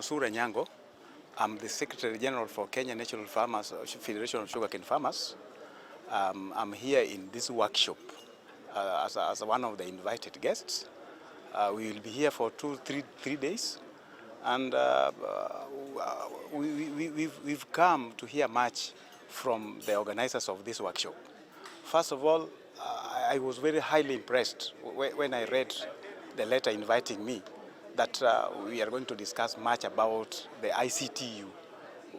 Osura Nyango. I'm the Secretary General for Kenya National Farmers Federation of Sugarcane Farmers. I'm here in this workshop as one of the invited guests. We will be here for three days, and we've come to hear much from the organizers of this workshop. First of all, I was very highly impressed when I read the letter inviting me that we are going to discuss much about the ICTU,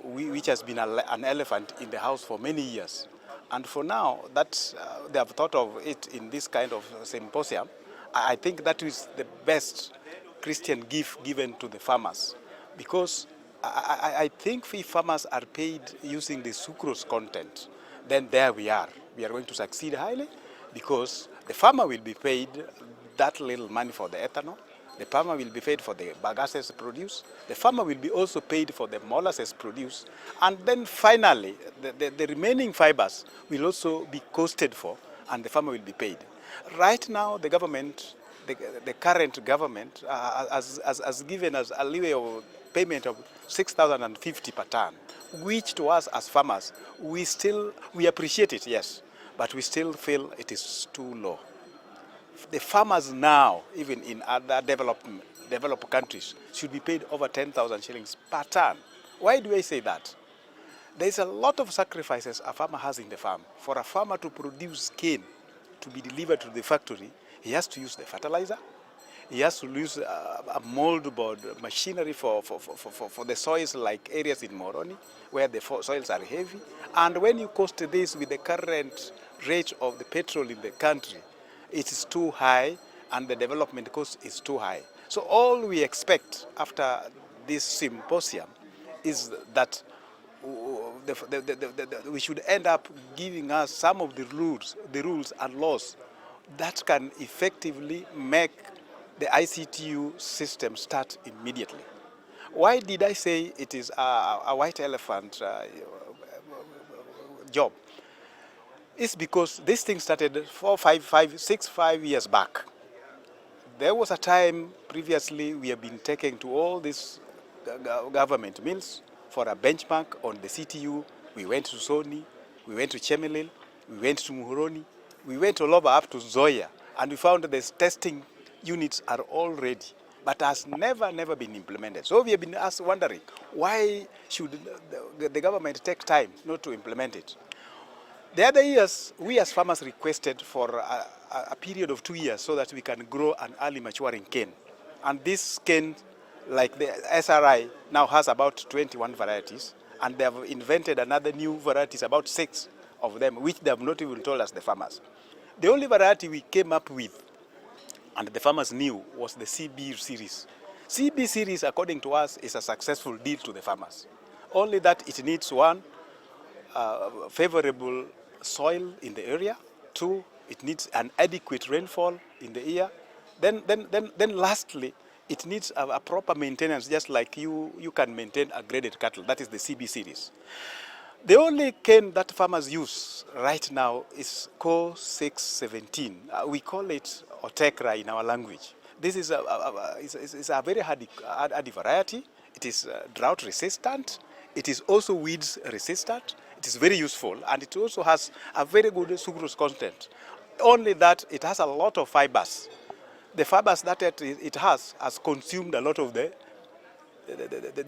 which has been an elephant in the house for many years. And for now, that they have thought of it in this kind of symposium, I think that is the best Christian gift given to the farmers. Because I think if farmers are paid using the sucrose content, then there we are. We are going to succeed highly because the farmer will be paid that little money for the ethanol. The farmer will be paid for the bagasse produced. The farmer will be also paid for the molasses produced. And then finally, the remaining fibers will also be costed for, and the farmer will be paid. Right now, the government, the current government, has given us a leeway of payment of 6,050 per ton, which to us as farmers, we appreciate it, yes, but we still feel it is too low. The farmers now, even in other developed countries, should be paid over 10,000 shillings per ton. Why do I say that? There is a lot of sacrifices a farmer has in the farm. For a farmer to produce cane to be delivered to the factory, he has to use the fertilizer. He has to use a moldboard machinery for the soils, like areas in Moroni, where the soils are heavy. And when you cost this with the current rate of the petrol in the country, it is too high, and the development cost is too high. So all we expect after this symposium is that we should end up giving us some of the rules and laws that can effectively make the ICTU system start immediately. Why did I say it is a white elephant job? It's because this thing started 5 years back. There was a time previously we have been taken to all these government mills for a benchmark on the CTU. We went to Soni, we went to Chemelil, we went to Muhoroni, we went all over up to Zoya, and we found that the testing units are all ready, but has never been implemented. So we have been wondering, why should the government take time not to implement it? The other years, we as farmers requested for a period of 2 years so that we can grow an early maturing cane. And this cane, like the SRI, now has about 21 varieties, and they have invented another new varieties, about 6 of them, which they have not even told us, the farmers. The only variety we came up with, and the farmers knew, was the CB series. CB series, according to us, is a successful deal to the farmers. Only that it needs one, favorable soil in the area. 2, it needs an adequate rainfall in the year. Then lastly, it needs a proper maintenance, just like you can maintain a graded cattle. That is the CB series. The only cane that farmers use right now is Co 617. We call it Otekra in our language. This is a very hardy variety. It is drought resistant. It is also weeds resistant. It is very useful, and it also has a very good sucrose content. Only that it has a lot of fibers. The fibers that it has consumed a lot of the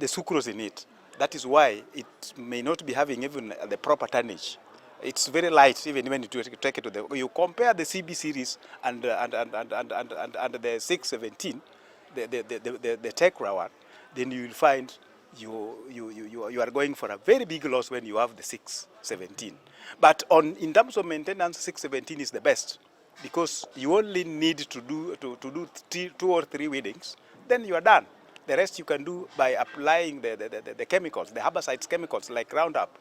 sucrose in it. That is why it may not be having even the proper tonnage. It's very light, even when you take it to the. You compare the CB series and the 617, the Tekra one, then you will find you are going for a very big loss when you have the 617. But in terms of maintenance, 617 is the best, because you only need to do 2 or 3 weedings, then you are done. The rest you can do by applying the chemicals, the herbicides chemicals like Roundup.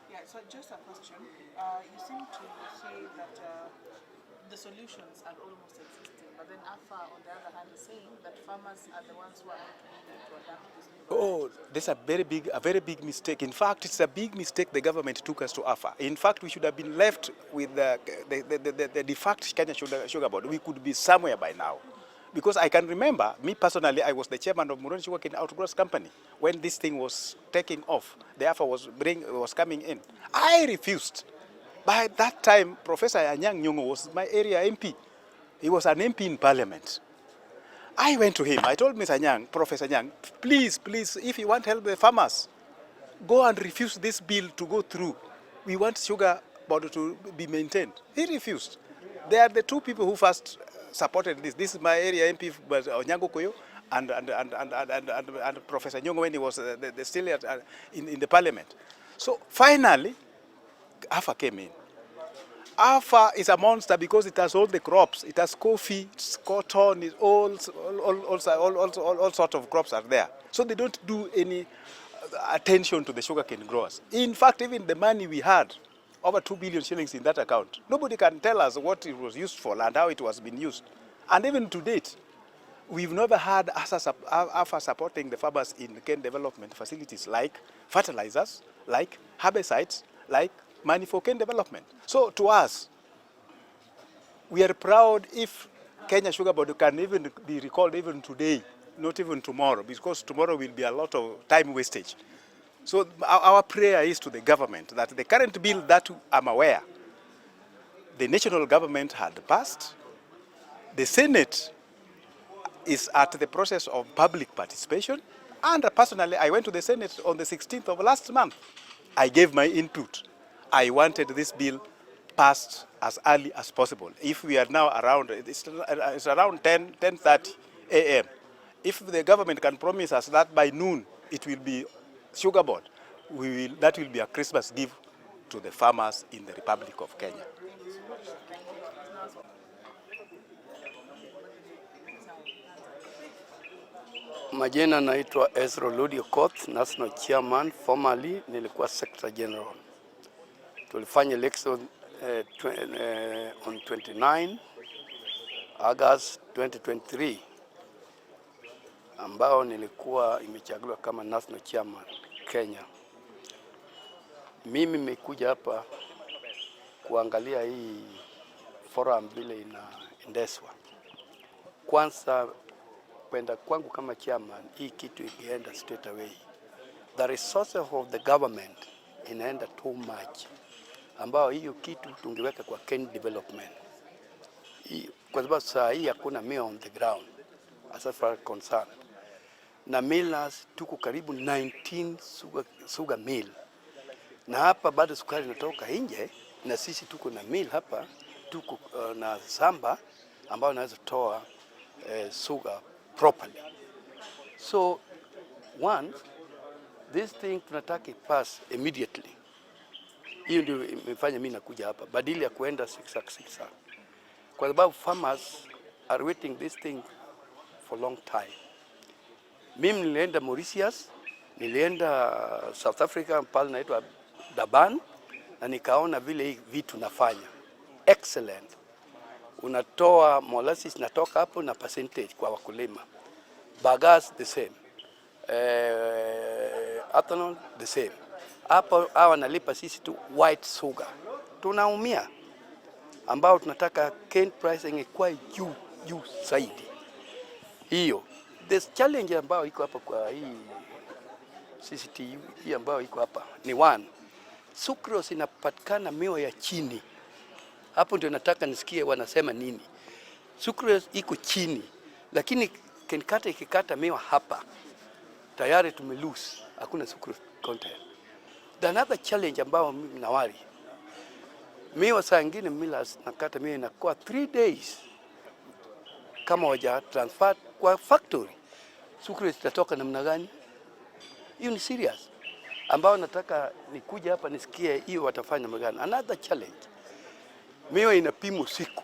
Yeah, so just a question. You seem to say that the solutions are almost existing, but then AFA, on the other hand, is saying that farmers are the ones who are not willing to adapt this new variety. Oh, this is a very big mistake. In fact, it's a big mistake the government took us to AFA. In fact, we should have been left with the de facto Kenya Sugar Board. We could be somewhere by now. Because I can remember, me personally, I was the chairman of Muroni Sugarcane Outgrowth Company when this thing was taking off. The AFA was coming in. I refused. By that time, Professor Anyang' Nyong'o was my area MP. He was an MP in Parliament. I went to him. I told Mr. Nyang, Professor Nyang, please, if you want help the farmers, go and refuse this bill to go through. We want sugar board to be maintained. He refused. They are the two people who first supported this. This is my area MP, Onyango Koyo, and Professor Nyong'o when he was still in the Parliament. So finally, AFA came in. AFA is a monster because it has all the crops. It has coffee, cotton, all sorts of crops are there. So they don't do any attention to the sugarcane growers. In fact, even the money we had, over 2 billion shillings in that account, nobody can tell us what it was used for and how it was being used. And even to date, we've never had AFA supporting the farmers in cane development facilities like fertilizers, like herbicides, like money for cane development. So to us, we are proud if Kenya Sugar Board can even be recalled even today, not even tomorrow, because tomorrow will be a lot of time wastage. So our prayer is to the government that the current bill that I'm aware, the national government had passed, the Senate is at the process of public participation, and personally I went to the Senate on the 16th of last month. I gave my input. I wanted this bill passed as early as possible. If we are now around, it's around 10:30 a.m. If the government can promise us that by noon it will be sugar board, that will be a Christmas gift to the farmers in the Republic of Kenya. Majina naitwa Ezra Ludi Okoth, National Chairman, formerly nilikuwa Secretary General. Tulifanya election on 29 August 2023 ambao nilikuwa imechaguliwa kama National Chairman Kenya. Mimi nimekuja hapa kuangalia hii forum vile inaendeshwa. Kwanza kwenda kwangu kama chairman, hii kitu ikienda straight away. The resources of the government inaenda too much, ambao hiyo kitu tungeweka kwa cane development. Kwa sababu saa hii hakuna mill on the ground as far as concerned. Na millers tuko karibu 19 sugar mill. Na hapa bado sukari inatoka nje, na sisi tuko na mill hapa, tuko na samba ambao naweza toa sugar properly. So one, this thing tunataka pass immediately. Hiyo ndio imefanya mimi nakuja hapa badala ya kuenda siksa. Kwa sababu farmers are waiting this thing for long time. Mimi nilienda Mauritius, nilienda South Africa pale naitwa Durban, na nikaona vile hii vitu nafanya. Excellent. Unatoa molasses natoka hapo na percentage kwa wakulima. Bagasse the same. Ethanol the same. Hapo hawa nalipa sisi tu white sugar. Tunaumia. Ambao tunataka cane pricing ikuwe juu zaidi. Hiyo. This challenge ambao iko hapa kwa hii CCTU hii ambao iko hapa ni one. Sucrose inapatikana Miwa ya chini. Hapo ndio nataka nisikie wanasema nini. Sucrose iko chini, lakini kenikata ikikata Miwa hapa tayari tumelose, hakuna sucrose content. The another challenge ambao mimi nawari, Miwa saa nyingine millers nakata Miwa inakuwa 3 days kama waja transfer kwa factory. Sucrose itatoka namna gani? Hiyo ni serious. Ambao nataka nikuja hapa nisikie hiyo watafanya namna gani. Another challenge, Miwa inapimwa siku.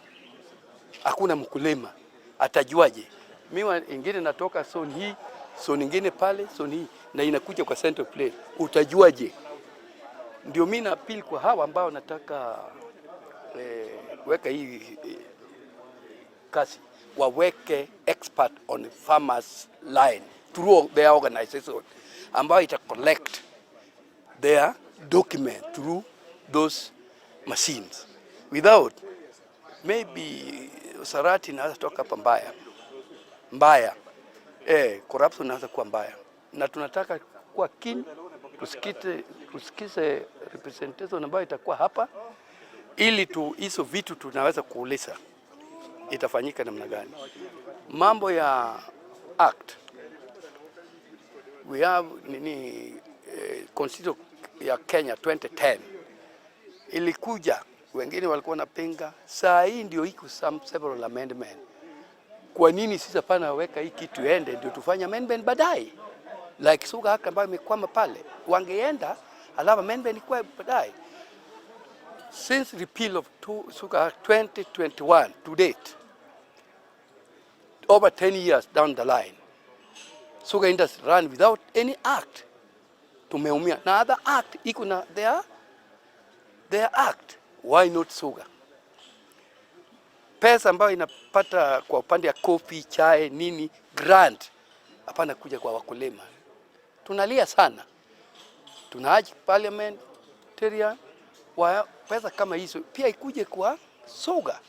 Hakuna mkulima atajuaje? Miwa ingine natoka zone hii, zone nyingine pale, zone hii na inakuja kwa center plate. Utajuaje? Ndio mimi na appeal kwa hawa ambao nataka weka hii kasi waweke expert on farmers line through their organization ambao ita collect their document through those machines. Without maybe Sarati inaweza toka hapa mbaya, mbaya. Corruption inaanza kuwa mbaya. Na tunataka kuwa keen, tusikize representation ambayo itakuwa hapa ili hizo vitu tunaweza kuuliza itafanyika namna gani. Mambo ya act, we have constitution ya Kenya 2010 ilikuja, wengine walikuwa napinga. Saa hii ndio iko several amendment. Kwa nini sisi hapana weka hii kitu ende ndio tufanye amendment baadaye? Like suga haka ambayo imekwama pale, wangeenda alafu amendment ikuwe baadaye. Since repeal of suga 2021 to date, over 10 years down the line, sugar industry run without any act. Tumeumia. Na other act iko na their act. Why not sugar? Pesa ambayo inapata kwa upande ya coffee, chai, nini, grant hapana kuja kwa wakulima. Tunalia sana. Tunaaji parliamentarian wa pesa kama hizo pia ikuje kwa sugar.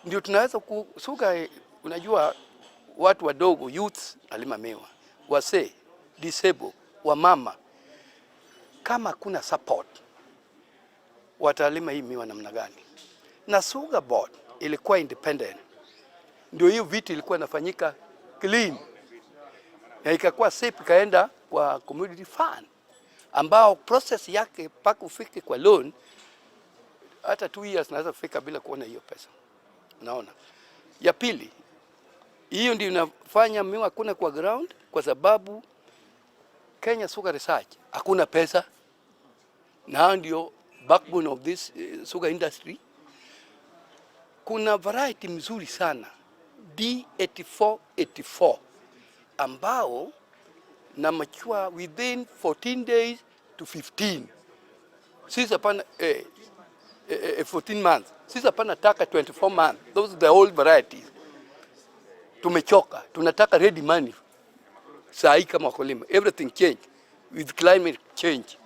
Ndio tunaweza sugar. Unajua watu wadogo, youths alima miwa, wase, disable, wamama, kama kuna support watalima hii miwa namna gani? Na sugar board ilikuwa independent, ndio hiyo vitu ilikuwa inafanyika clean na ikakuwa safe, ikaenda kwa community fund ambao process yake paka ufike kwa loan hata 2 years naweza kufika bila kuona hiyo pesa. Unaona? Ya pili, hiyo ndio inafanya miwa hakuna kwa ground, kwa sababu Kenya Sugar Research hakuna pesa, na ndio backbone of this sugar industry. Kuna variety mzuri sana D8484 ambao na mature within 14 days to 15. Sisi hapana 14 months. Sisi hapana taka 24 months. Those are the old varieties. Tumechoka, tunataka ready money. Saa hii kama wakulima, everything change with climate change.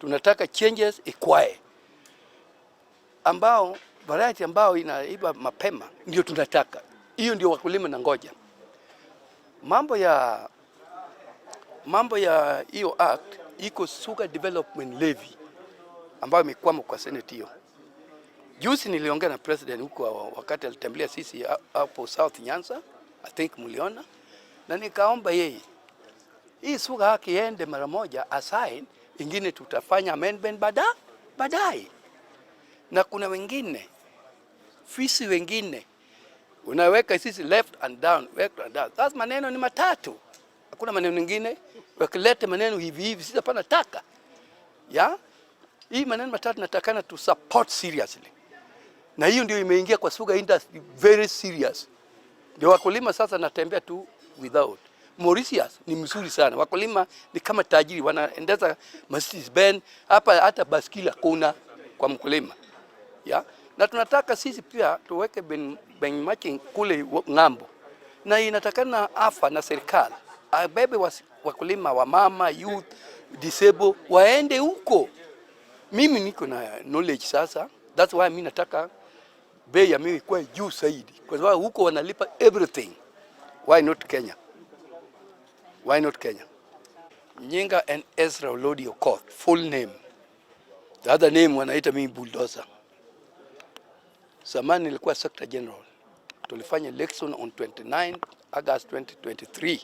Tunataka changes equal. Ambao variety ambao inaiba mapema ndio tunataka. Hiyo ndio wakulima na ngoja. Mambo ya hiyo act iko sugar development levy ambayo imekwama kwa Senate hiyo. Juzi niliongea na president huko wakati alitembelea sisi hapo South Nyanza, I think mliona, na nikaomba yeye hii sugar haki iende mara moja assign, ingine tutafanya amendment baadaye. Na kuna wengine fisi wengine unaweka sisi left and down. That's maneno ni matatu. Hakuna maneno mengine. Wakilete maneno hivi sisi hapana taka. Ya? Hii maneno matatu natakana to support seriously. Na hiyo ndio imeingia kwa sugar industry very serious. Ndio wakulima sasa natembea tu without. Mauritius ni mzuri sana. Wakulima ni kama tajiri, wanaendeza Mercedes Benz hapa, hata baskila kuna kwa mkulima. Ya? Na tunataka sisi pia tuweke benchmarking kule ng'ambo. Na inatakana afa na serikali abebe wakulima wa mama, youth, disable waende huko. Mimi niko na knowledge sasa. That's why mimi nataka bei ya miwa ikuwe juu zaidi. Kwa sababu huko wanalipa everything. Why not Kenya? Why not Kenya? Nyinga and Ezra Olodi Okoth, full name. The other name wanaita mimi bulldozer. Zamani nilikuwa Secretary General. Tulifanya election on 29 August 2023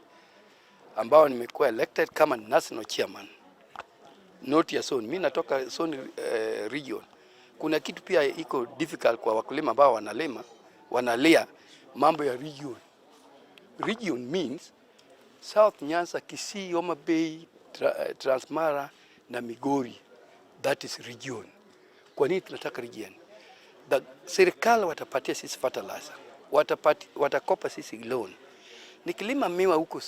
ambao nimekuwa elected kama national chairman. Not ya zone. Mimi natoka zone region. Kuna kitu pia iko difficult kwa wakulima ambao wanalia mambo ya region. Region means South Nyanza, Kisii, Homa Bay, Transmara na Migori. That is region. Kwa nini tunataka region? Serikali watapatia sisi fertilizer. Watakopa sisi loan. Nikilima miwa huko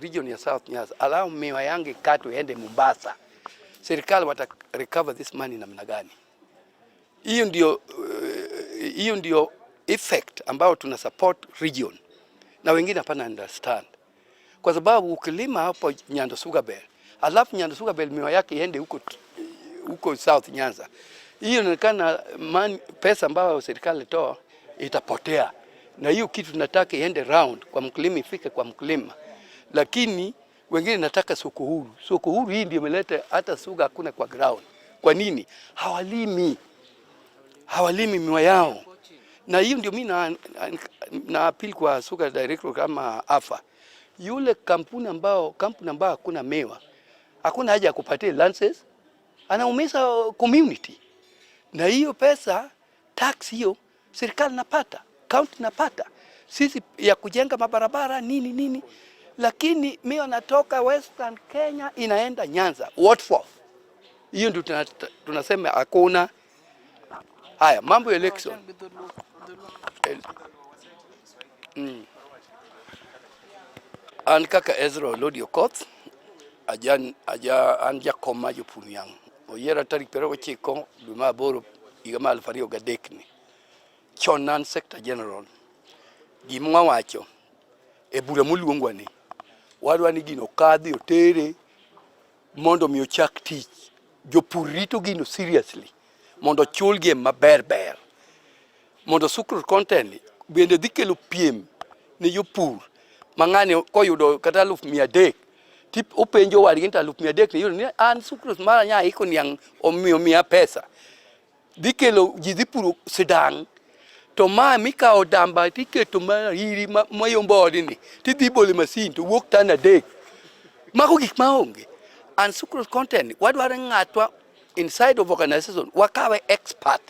region ya South Nyanza, allow miwa yangu katwe ende Mombasa. Serikali recover this money namna gani? Hiyo ndio effect ambao tuna support region. Na wengine hapana understand. Kwa sababu ukilima hapo Nyando Sugar Bell, alafu Nyando Sugar Bell miwa yake iende huko South Nyanza. Hiyo inaonekana pesa ambayo serikali toa itapotea. na hiyo kitu tunataka iende round kwa mkulima, ifike kwa mkulima. Lakini wengine nataka soko huru. Soko huru hii ndio imeleta hata suga hakuna kwa ground. Kwa nini? Hawalimi miwa yao. Na hiyo ndio mimi na appeal kwa sugar director kama AFA. Yule kampuni ambao hakuna miwa, hakuna haja ya kupatia licenses, anaumiza community. Na hiyo pesa tax hiyo serikali napata, county napata, sisi ya kujenga mabarabara nini. Lakini miwa natoka Western Kenya inaenda Nyanza. What for? Hiyo ndio tunasema hakuna. Haya, mambo ya election. An kaka Ezra Lodi Okoth anja koma jopur yang. Oyera tarik 29 dwe mar 8 higa mar 2003 ni. Chonan sector general gimwa wacho e bura moluongwa ni wadwa ni gino kadhi otere mondo mi ochak tich. Jopur rito gino seriously mondo chulgi maber mondo sucrose content bende dhi kelo piem ne jopur mang'ani koyudo kata 300 tip openjo wadgi ta 300 ni yudo ni an sucrose mara nya iko niang omiyo miya pesa dhi kelo ji dhi puro sidang to ma mikao damba tiketo mahiri mayombodi ni tidhi bole masin to wuok tan adek mago gik maonge. And sucrose content wadwaro ng'atwa inside of organization wakawe expert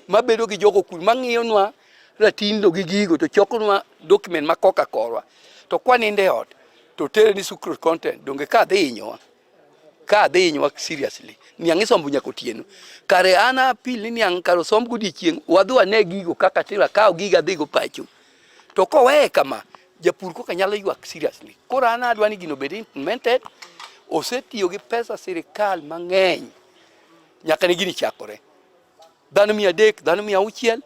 mabedo gi jogo kul mang'iyonwa ratindo gi gigo to chokonwa document makoka korwa to kwaninde ot to tere ni sucrose content donge ka dhi inyowa seriously niang' isombo nyaka otieno kare ana apil ni niang' karo somb godiochieng' wadhi ane gigo kaka tira kawo giga dhigo pacho to koweye kama japur koka nyalo ywak seriously. Koro ana adwa ni gino bed implemented. Osetiyo gi pesa sirikal mang'eny nyaka ni gini chakore. Dhano 300, dhano 600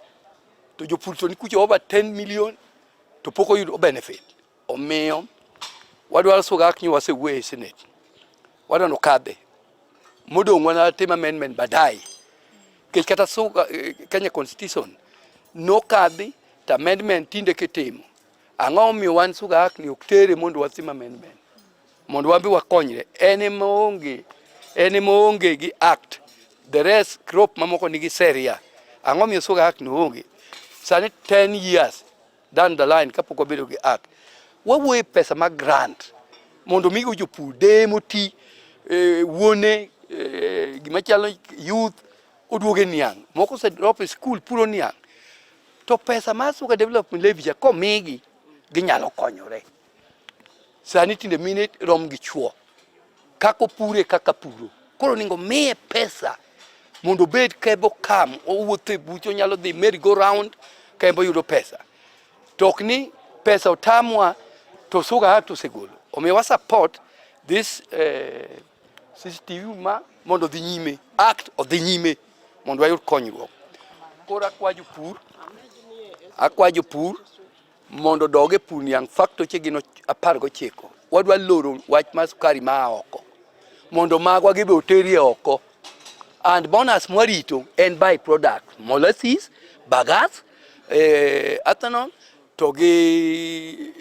to jopur to ni kucho over 10 million to poko yudo benefit. Omiyo wadwaro suga aknyi wasewuoye senate. Wadwaro kadhe modong' wana tim amendment badai. Kech kata suga Kenya Constitution no kadhi to amendment tinde kitimo. Ang'o omiyo wan suga akni oktere mondo watim amendment mondo wambi wakonyre ene moonge gi act the rest crop mamoko nigi seria. Ang'o miyo suga act no onge sani 10 years down the line kapok wabedo gi act wawuoye pesa mag grant mondo migo jopur demo ti wuone gimachalo youth oduoge niang' moko se drop school puro niang' to pesa mar suga development levy komigi ginyalo konyore. Sani tinde mine rom gi chuo kako pure kaka puro koro ningo miye pesa mondo bed kebo kam owuothe bucho nyalo dhi merry go round kembo yudo pesa tokni pesa otamwa to suga hatu segolo. Omiyo wa support this CCTV ma mondo dhi nyime act odhi nyime mondo wayud konyruok. Koro akwa jopur mondo doge pur niang' facto chegino 19 wadwa loro wach mar sukari ma oko mondo magwa gibe oteri oko and bonus mwarito and by product molasses bagas ethanol to gi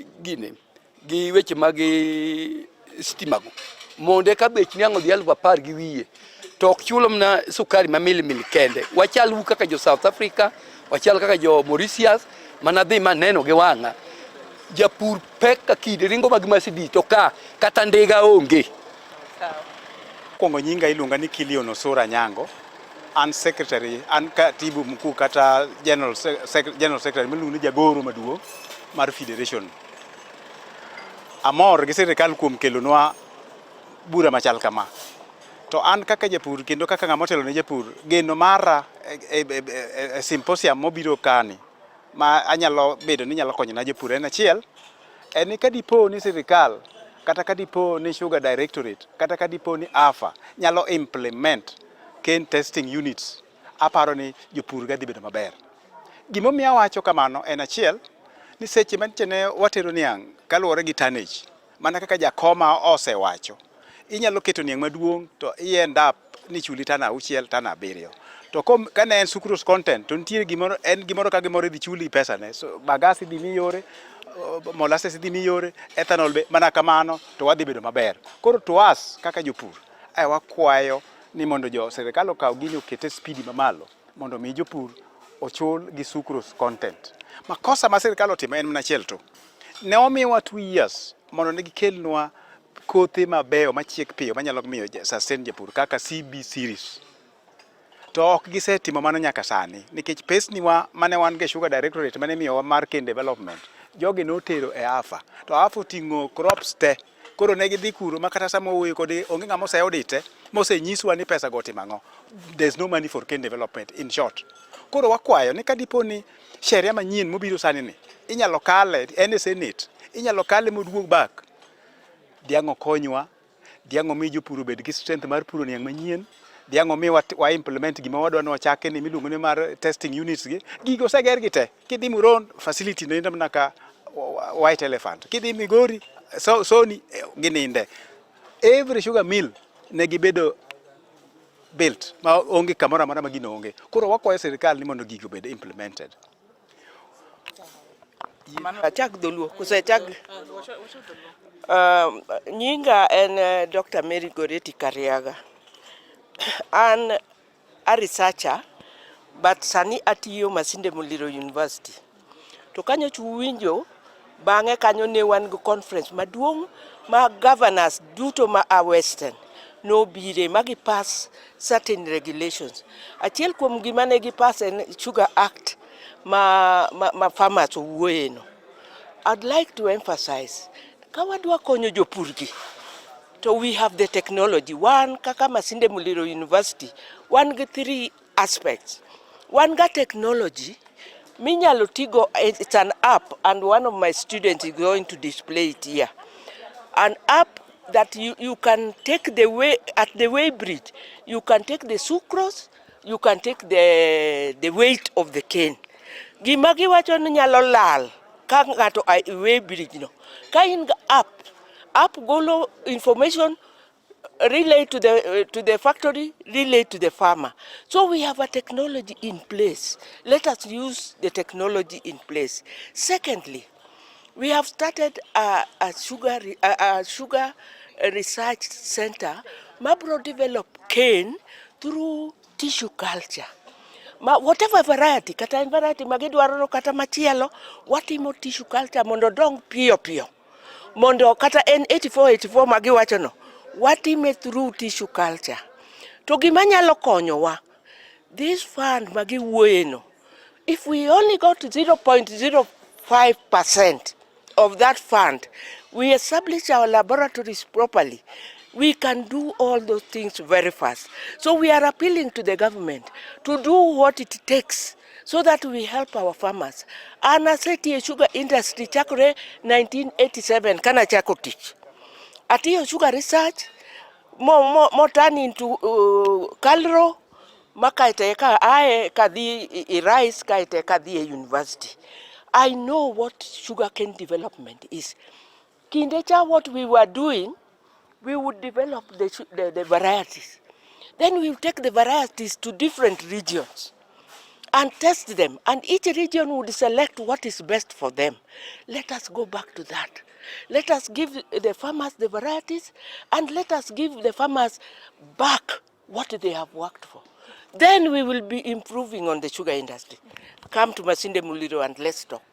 weche mag stimago monde ka bech niang' odhi 10,000 gi wiye to ok chulo mna sukari ma milimili kende. Wachal kaka jo South Africa, wachal kaka jo Mauritius manadhi maneno gi wang'a japur pek ka kide ringo mag masidi to ka kata ndiga onge. Kongo nyinga iluonga ni Kiliono Sura Nyango, an secretary, an katibu mkuu kata general secretary miluongo ni jagoro maduong' mar federation. Amor gi sirikal kuom kelonwa bura machal kama. To an kaka japur kendo kaka ng'ama otelo ne japur geno mara symposium mobiro kani ma anyalo bedo ni nyalo konyo na japur en achiel en ka dipo ni sirikal kata ka dipo ni sugar directorate kata ka dipo ni AFA nyalo implement cane testing units, aparo ni jopur ga dhi bedo maber. Gimo miya wacho kamano en achiel ni seche manchene watero niang' kaluwore gi tonnage mana kaka jakoma osewacho inyalo keto niang' maduong' to end up ni chuli tana 6 tana 7 To kane en sucrose content to nitie gimoro en gimoro ka gimoro idhi chuli pesa ne. So bagas idhi mi yore, molasses idhi mi yore, ethanol be mana kamano to wadhi bedo maber. Koro to us kaka jopur wakwayo ni mondo jo sirikal okaw gini okete speed mamalo mondo mi jopur ochul gi sucrose content. Makosa ma sirikal otimo en mana achiel to. Ne omiwa 2 years mondo ne gikelnwa kothe mabeyo machiek piyo manyalo miyo sustain japur kaka CB series. To ok gisetimo mano nyaka sani nikech pesni wa mane wan ge sugar directorate mane miyo mar cane development jogi notero e AFA to AFA oting'o crops te. Koro ne gidhi kuro makata sama owuoyo kode onge ng'ama oseodite mosenyiswa ni pesa go timo ang'o. There's no money for cane development in short. Koro wakwayo ni kadipo ni sheria manyien mobiro sani ni inyalo kale en e Senate, inyalo kale moduog back. Diang'o konywa, diang'o mi jopur obed gi strength mar puro niang' manyien, diang'o mi wa implement gima wadwa ni wachake ni miluongo ni mar testing units gi. Gigo oseger gi te. Kidhi Muron facility nindo mana ka White Elephant. Kidhi Migori Sony gininde. Every sugar mill ne gibedo built ma onge kamoro amora ma gino onge. Koro wakwayo sirikal ni mondo gigo bed implemented. Achak dholuo kusechak nyinga en Dr. Mary Goreti Kariaga. An a researcher but sani atiyo Masinde Muliro University. To kanyo chuwinjo bang'e kanyo ne wan go conference maduong' ma governors duto ma a western no bire magi pass certain regulations. Achiel kuom gima ne gi pass en Sugar Act ma farmers owuoye no. I'd like to emphasize kawadwa konyo jopurgi. So we have the technology. One, kaka Masinde Muliro University, one get 3 aspects. One got technology. Minyalo tigo, it's an app, and one of my students is going to display it here. An app that you can take the way, at the way breed, you can take the sucrose, you can take the weight of the cane. Gimagi wacho ni nyalo lal, ka ngato ai way breed no. Ka in app golo information relay to the factory, relay to the farmer. So we have a technology in place. Let us use the technology in place. Secondly, we have started a sugar research center. Mabro develop cane through tissue culture. Whatever variety, kata in variety magidwaro kata machielo, watimo tissue culture mondo dong piyo piyo. Mondo kata en 84 magiwacho no, watime through tissue culture. To gima nyalo konyowa, this fund magiwuoye no, if we only got 0.05% of that fund, we establish our laboratories properly, we can do all those things very fast. So we are appealing to the government to do what it takes so that we help our farmers. And I said the sugar industry chakore 1987 kana chako tich. Atiyo sugar research mo turn into Calro makaite ka ae kadhi rice kaite kadhi university. I know what sugarcane development is. Kindecha what we were doing, we would develop the varieties. Then we will take the varieties to different regions and test them, and each region would select what is best for them. Let us go back to that. Let us give the farmers the varieties, and let us give the farmers back what they have worked for. Then we will be improving on the sugar industry. Come to Masinde Muliro and let's talk.